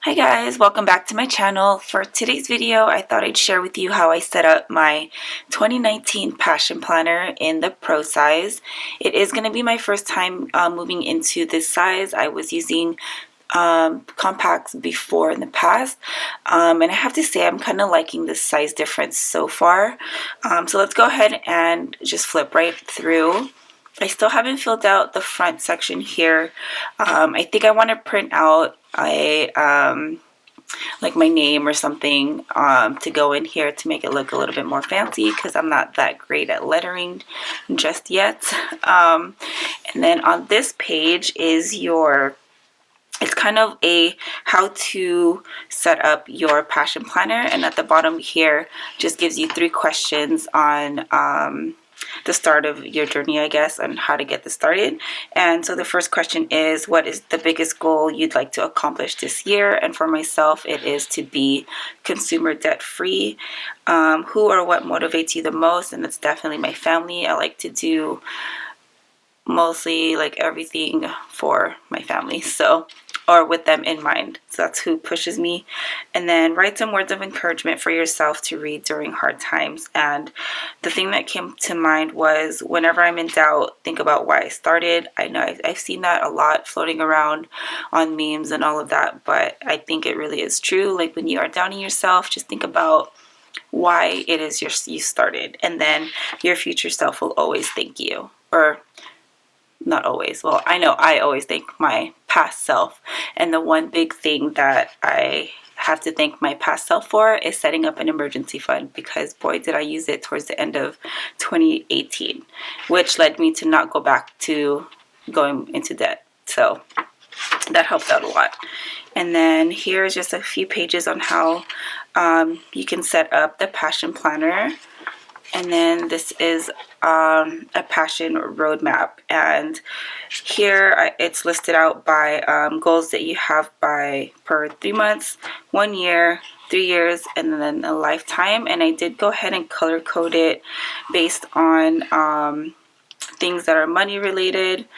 Hi guys, welcome back to my channel. For today's video, I thought I'd share with you how I set up my 2019 Passion Planner in the Pro size. It is going to be my first time moving into this size. I was using compacts before in the past, and I have to say I'm kind of liking this size difference so far. So let's go ahead and just flip right through. I still haven't filled out the front section here. I think I want to print out like my name or something to go in here to make it look a little bit more fancy, because I'm not that great at lettering just yet. And then on this page is it's kind of a how to set up your passion planner, and at the bottom here just gives you 3 questions on the start of your journey, I guess, and how to get this started. And so the first question is, what is the biggest goal you'd like to accomplish this year? And for myself, it is to be consumer debt free. Who or what motivates you the most? And it's definitely my family. I like to do mostly like everything for my family, or with them in mind. So that's who pushes me. And then write some words of encouragement for yourself to read during hard times. And the thing that came to mind was, whenever I'm in doubt, think about why I started. I know I've seen that a lot floating around on memes and all of that, but I think it really is true. Like, when you are doubting yourself, just think about why it is you started, and then your future self will always thank you. Or not always. Well, I know I always thank my past self. And the one big thing that I have to thank my past self for is setting up an emergency fund, because boy, did I use it towards the end of 2018, which led me to not go back to going into debt. So that helped out a lot. And then here's just a few pages on how you can set up the passion planner. And then this is a passion roadmap, and here it's listed out by goals that you have per 3 months, 1 year, 3 years, and then a lifetime. And I did go ahead and color code it based on things that are money related,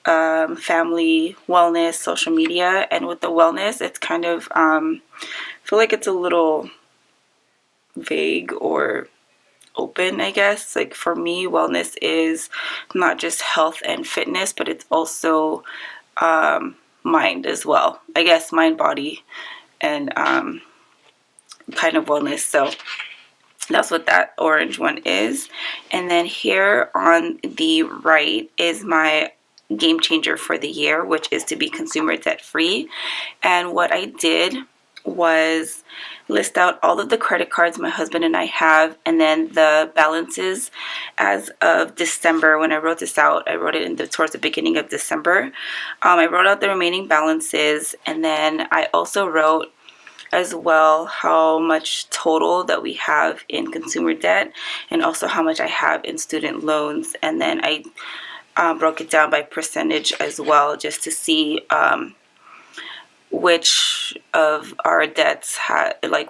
family, wellness, social media. And with the wellness, it's kind of I feel like it's a little vague or open, I guess. Like, for me, wellness is not just health and fitness, but it's also mind as well. I guess mind, body, and kind of wellness. So that's what that orange one is. And then here on the right is my game changer for the year, which is to be consumer debt free. And what I did was list out all of the credit cards my husband and I have, and then the balances as of December. When I wrote this out, I wrote it towards the beginning of December. I wrote out the remaining balances, and then I also wrote as well how much total that we have in consumer debt, and also how much I have in student loans. And then I broke it down by percentage as well, just to see which of our debts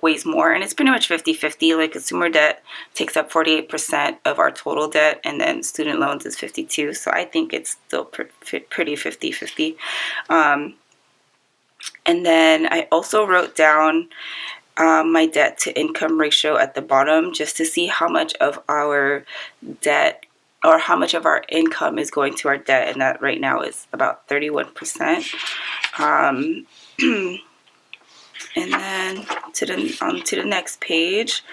weighs more. And it's pretty much 50-50. Like, consumer debt takes up 48% of our total debt, and then student loans is 52. So I think it's still pretty 50-50. And then I also wrote down my debt to income ratio at the bottom, just to see how much of our debt or how much of our income is going to our debt, and that right now is about 31%. And then on to the next page.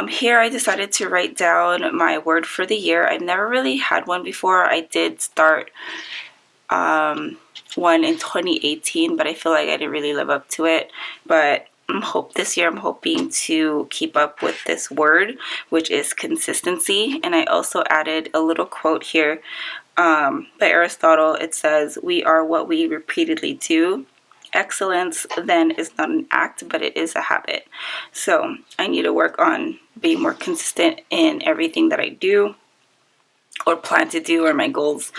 Here I decided to write down my word for the year. I've never really had one before. I did start one in 2018, but I feel like I didn't really live up to it. But this year I'm hoping to keep up with this word, which is consistency. And I also added a little quote here by Aristotle. It says, "We are what we repeatedly do. Excellence then is not an act, but it is a habit." So I need to work on being more consistent in everything that I do or plan to do, or my goals.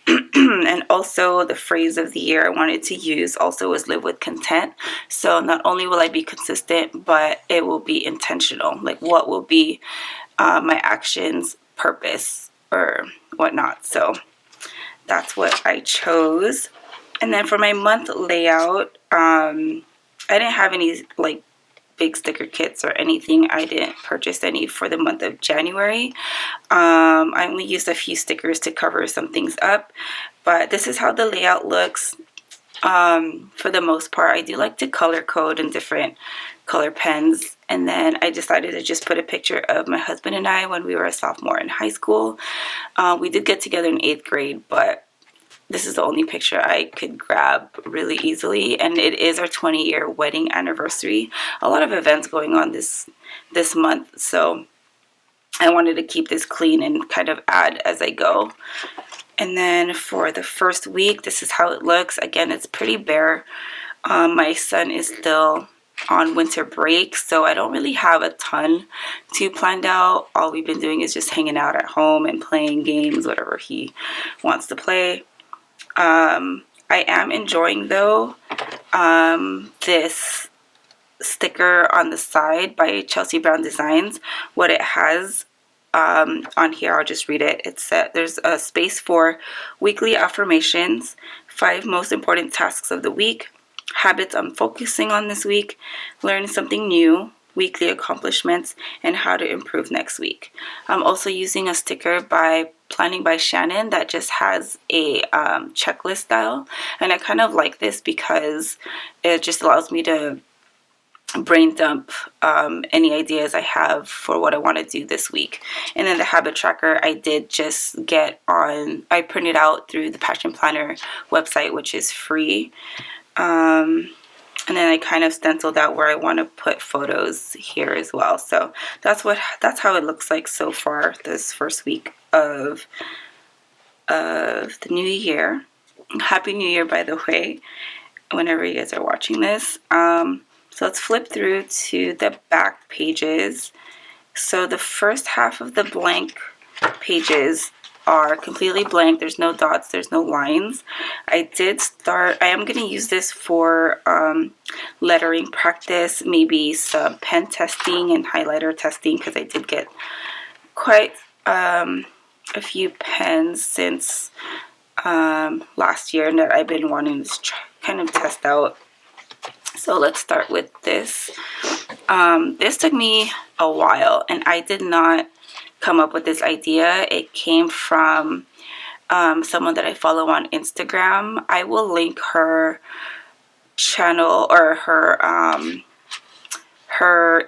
And also the phrase of the year I wanted to use also was live with content. So not only will I be consistent, but it will be intentional. Like, what will be my actions, purpose, or whatnot. So that's what I chose. And then for my month layout, I didn't have any like big sticker kits or anything. I didn't purchase any for the month of January. I only used a few stickers to cover some things up, but this is how the layout looks. For the most part, I do like to color code in different color pens, and then I decided to just put a picture of my husband and I when we were a sophomore in high school. We did get together in 8th grade, but this is the only picture I could grab really easily, and it is our 20-year wedding anniversary. A lot of events going on this month, so I wanted to keep this clean and kind of add as I go. And then for the first week, this is how it looks. Again, it's pretty bare. My son is still on winter break, so I don't really have a ton to planned out. All we've been doing is just hanging out at home and playing games, whatever he wants to play. I am enjoying, though, this sticker on the side by Chelsea Brown Designs. What it has on here, I'll just read it. It's there's a space for weekly affirmations, 5 most important tasks of the week, habits I'm focusing on this week, learn something new, weekly accomplishments, and how to improve next week. I'm also using a sticker by Planning by Shannon that just has a checklist style, and I kind of like this because it just allows me to brain dump any ideas I have for what I want to do this week. And then the habit tracker I did just get on, I printed out through the Passion Planner website, which is free. And then I kind of stenciled out where I want to put photos here as well. So that's how it looks like so far this first week of the new year. Happy New Year, by the way, whenever you guys are watching this. So let's flip through to the back pages. So the first half of the blank pages are completely blank. There's no dots, there's no lines. I am going to use this for lettering practice, maybe some pen testing and highlighter testing, because I did get quite a few pens since last year that I've been wanting to kind of test out. So let's start with this. This took me a while, and I did not come up with this idea. It came from someone that I follow on Instagram. I will link her channel or her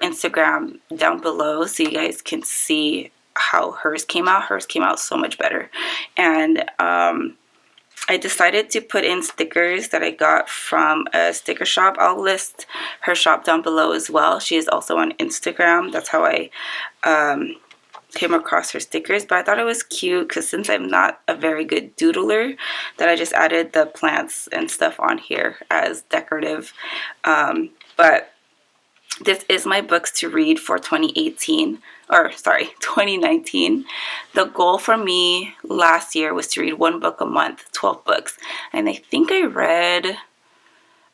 Instagram down below so you guys can see how hers came out. Hers came out so much better. And I decided to put in stickers that I got from a sticker shop. I'll list her shop down below as well. She is also on Instagram. That's how I came across her stickers. But I thought it was cute because since I'm not a very good doodler, that I just added the plants and stuff on here as decorative. But this is my books to read for 2019. The goal for me last year was to read 1 book a month, 12 books. And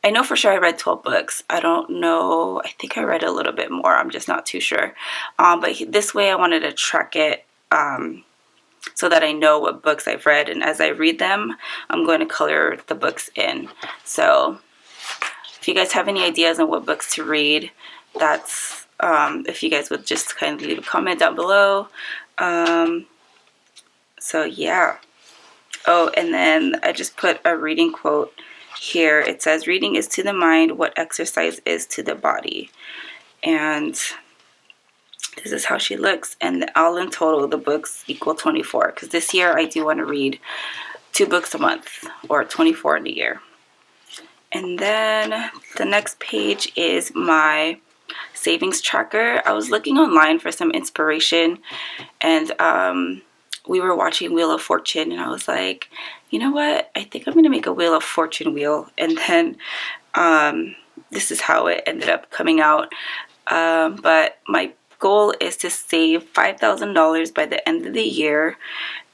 I know for sure I read 12 books. I don't know, I think I read a little bit more. I'm just not too sure. But this way I wanted to track it so that I know what books I've read. And as I read them, I'm going to color the books in. So if you guys have any ideas on what books to read, that's if you guys would just kind of leave a comment down below. So yeah. Oh, and then I just put a reading quote here. It says, "Reading is to the mind what exercise is to the body." And this is how she looks. And all in total, the books equal 24. Because this year I do want to read 2 books a month, or 24 in a year. And then the next page is my savings tracker. I was looking online for some inspiration, and we were watching Wheel of Fortune, and I was like, you know what? I think I'm going to make a Wheel of Fortune wheel. And then this is how it ended up coming out. But my goal is to save $5,000 by the end of the year.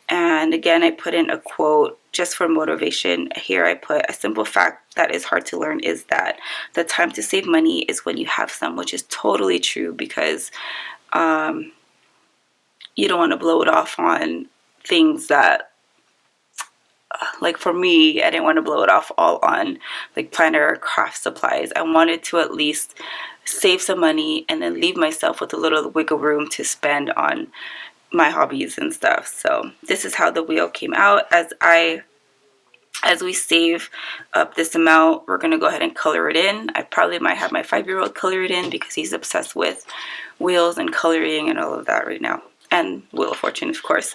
And again, I put in a quote just for motivation. Here I put, "A simple fact that is hard to learn is that the time to save money is when you have some," which is totally true, because you don't want to blow it off on things that like for me, I didn't want to blow it off all on like planner or craft supplies. I wanted to at least save some money and then leave myself with a little wiggle room to spend on my hobbies and stuff. So this is how the wheel came out. As we save up this amount, we're going to go ahead and color it in. I probably might have my 5-year-old color it in because he's obsessed with wheels and coloring and all of that right now. And Wheel of Fortune, of course.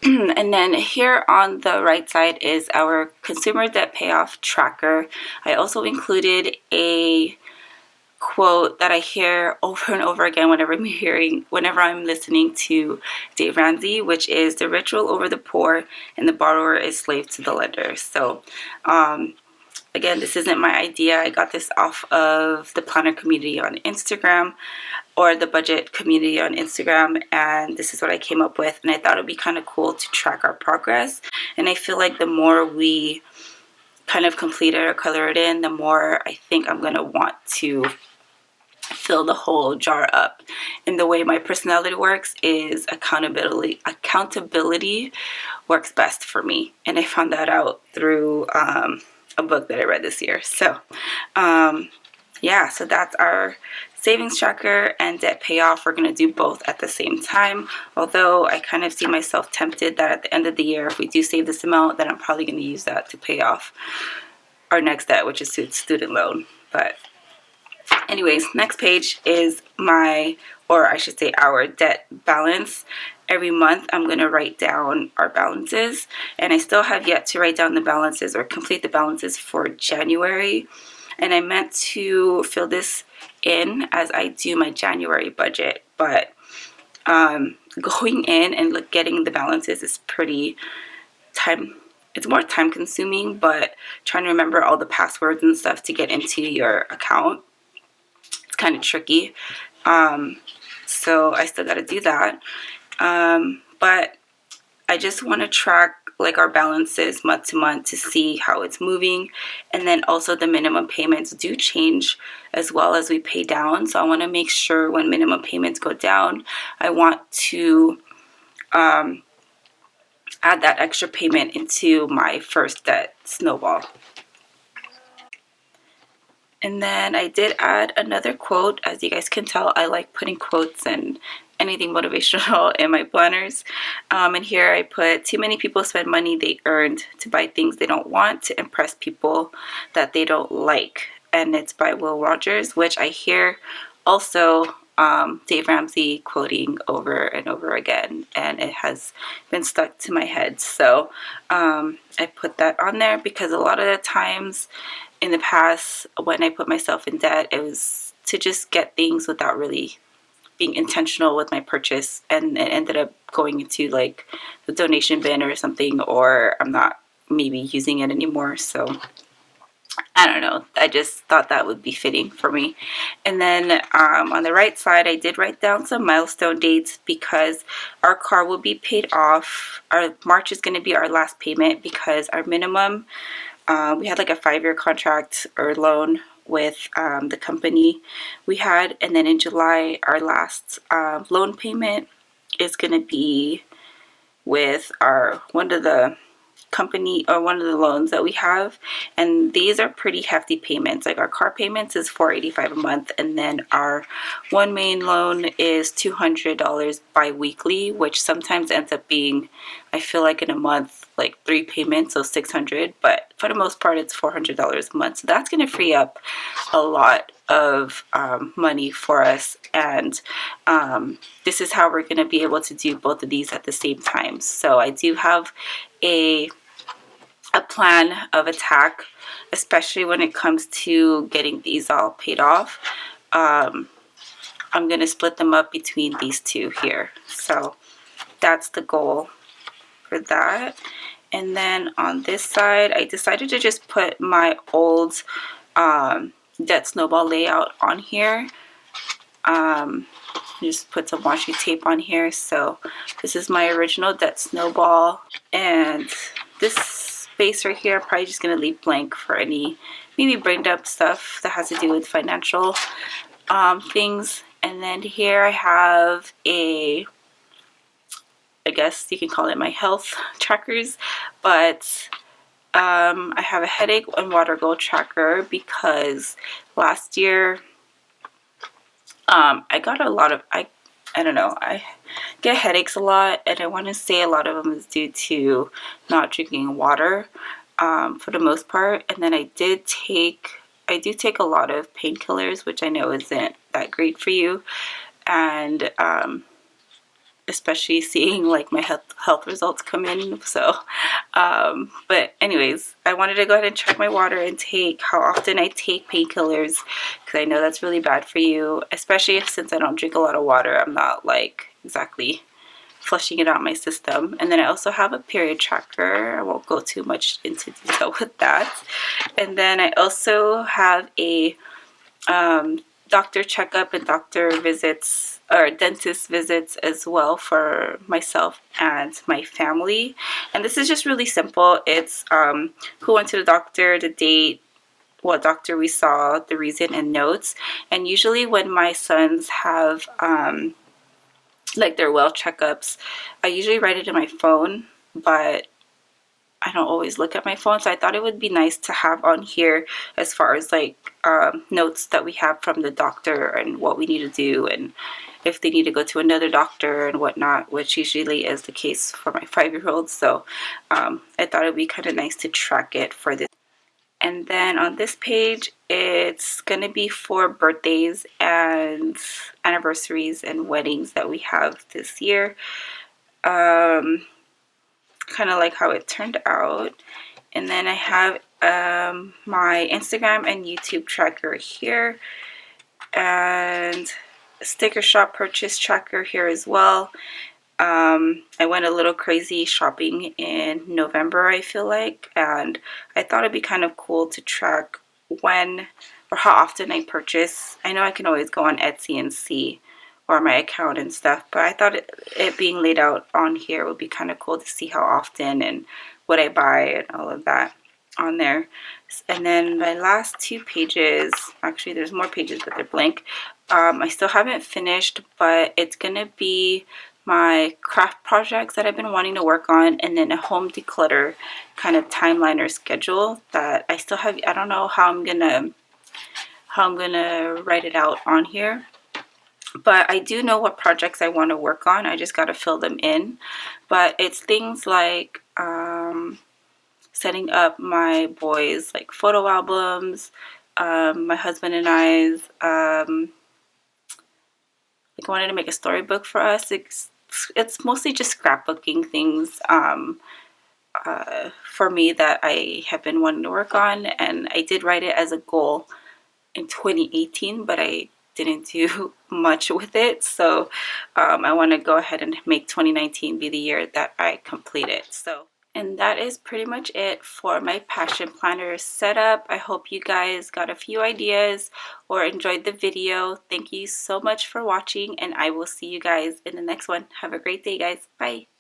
And then here on the right side is our consumer debt payoff tracker. I also included a quote that I hear over and over again whenever I'm listening to Dave Ramsey, which is the rich rule over the poor and the borrower is slave to the lender. So again, this isn't my idea. I got this off of the planner community on Instagram, or the budget community on Instagram, and this is what I came up with, and I thought it would be kind of cool to track our progress. And I feel like the more we kind of complete it or color it in, the more I think I'm going to want to fill the whole jar up. And the way my personality works is accountability works best for me, and I found that out through a book that I read this year. So yeah, so that's our savings tracker and debt payoff. We're going to do both at the same time, although I kind of see myself tempted that at the end of the year, if we do save this amount, then I'm probably going to use that to pay off our next debt, which is student loan. But anyways, next page is our debt balance. Every month I'm going to write down our balances, and I still have yet to write down the balances or complete the balances for January. And I meant to fill this in as I do my January budget, but going in and getting the balances is it's more time consuming, but trying to remember all the passwords and stuff to get into your account, it's kind of tricky. So I still got to do that. But I just want to track like our balances month to month to see how it's moving. And then also the minimum payments do change as well as we pay down. So I want to make sure when minimum payments go down, I want to add that extra payment into my first debt snowball. And then I did add another quote. As you guys can tell, I like putting quotes and anything motivational in my planners. And here I put, too many people spend money they earned to buy things they don't want to impress people that they don't like. And it's by Will Rogers, which I hear also Dave Ramsey quoting over and over again, and it has been stuck to my head. So I put that on there because a lot of the times in the past when I put myself in debt, it was to just get things without really being intentional with my purchase, and it ended up going into like the donation bin or something, or I'm not maybe using it anymore. So I don't know, I just thought that would be fitting for me. And then on the right side, I did write down some milestone dates because our car will be paid off. Our March is going to be our last payment because our minimum, we had like a 5-year contract or loan with the company we had, and then in July our last loan payment is going to be with one of the loans that we have, and these are pretty hefty payments. Like our car payments is $485 a month, and then our one main loan is $200 bi-weekly, which sometimes ends up being, I feel like in a month, like 3 payments, so $600, but for the most part it's $400 a month. So that's going to free up a lot of money for us, and this is how we're going to be able to do both of these at the same time. So I do have a plan of attack, especially when it comes to getting these all paid off. I'm going to split them up between these two here. So that's the goal for that. And then on this side, I decided to just put my old debt snowball layout on here. Just put some washi tape on here. So this is my original debt snowball, and this space right here I'm probably just going to leave blank for any maybe brained up stuff that has to do with financial things. And then here I have a I guess you can call it my health trackers, but I have a headache and water goal tracker because last year I got a lot of, I don't know, I get headaches a lot, and I want to say a lot of them is due to not drinking water for the most part. And then I do take a lot of painkillers, which I know isn't that great for you, and especially seeing like my health results come in. So but anyways, I wanted to go ahead and check my water intake, how often I take painkillers, because I know that's really bad for you, especially since I don't drink a lot of water. I'm not like exactly flushing it out my system. And then I also have a period tracker. I won't go too much into detail with that. And then I also have a doctor checkup and doctor visits or dentist visits as well for myself and my family. And this is just really simple. It's who went to the doctor, the date, what doctor we saw, the reason, and notes. And usually when my sons have like their well checkups, I usually write it in my phone, but I don't always look at my phone, so I thought it would be nice to have on here as far as like notes that we have from the doctor and what we need to do, and if they need to go to another doctor and whatnot, which usually is the case for my 5-year-old. So I thought it would be kind of nice to track it for this. And then on this page, it's going to be for birthdays and anniversaries and weddings that we have this year. Kind of like how it turned out. And then I have my Instagram and YouTube tracker here, and sticker shop purchase tracker here as well. I went a little crazy shopping in November, I feel like, and I thought it'd be kind of cool to track when or how often I purchase. I know I can always go on Etsy and see, or my account and stuff, but I thought it being laid out on here would be kind of cool to see how often and what I buy and all of that on there. And then my last 2 pages, actually there's more pages but they're blank. I still haven't finished, but it's gonna be my craft projects that I've been wanting to work on, and then a home declutter kind of timeline or schedule that I still have. I don't know how I'm gonna write it out on here, but I do know what projects I want to work on. I just got to fill them in. But it's things like setting up my boys' like photo albums, my husband and I's. Like I wanted to make a storybook for us. It's mostly just scrapbooking things for me that I have been wanting to work on, and I did write it as a goal in 2018, but I didn't do much with it. So I want to go ahead and make 2019 be the year that I complete it. So, and that is pretty much it for my passion planner setup. I hope you guys got a few ideas or enjoyed the video. Thank you so much for watching, and I will see you guys in the next one. Have a great day, guys. Bye.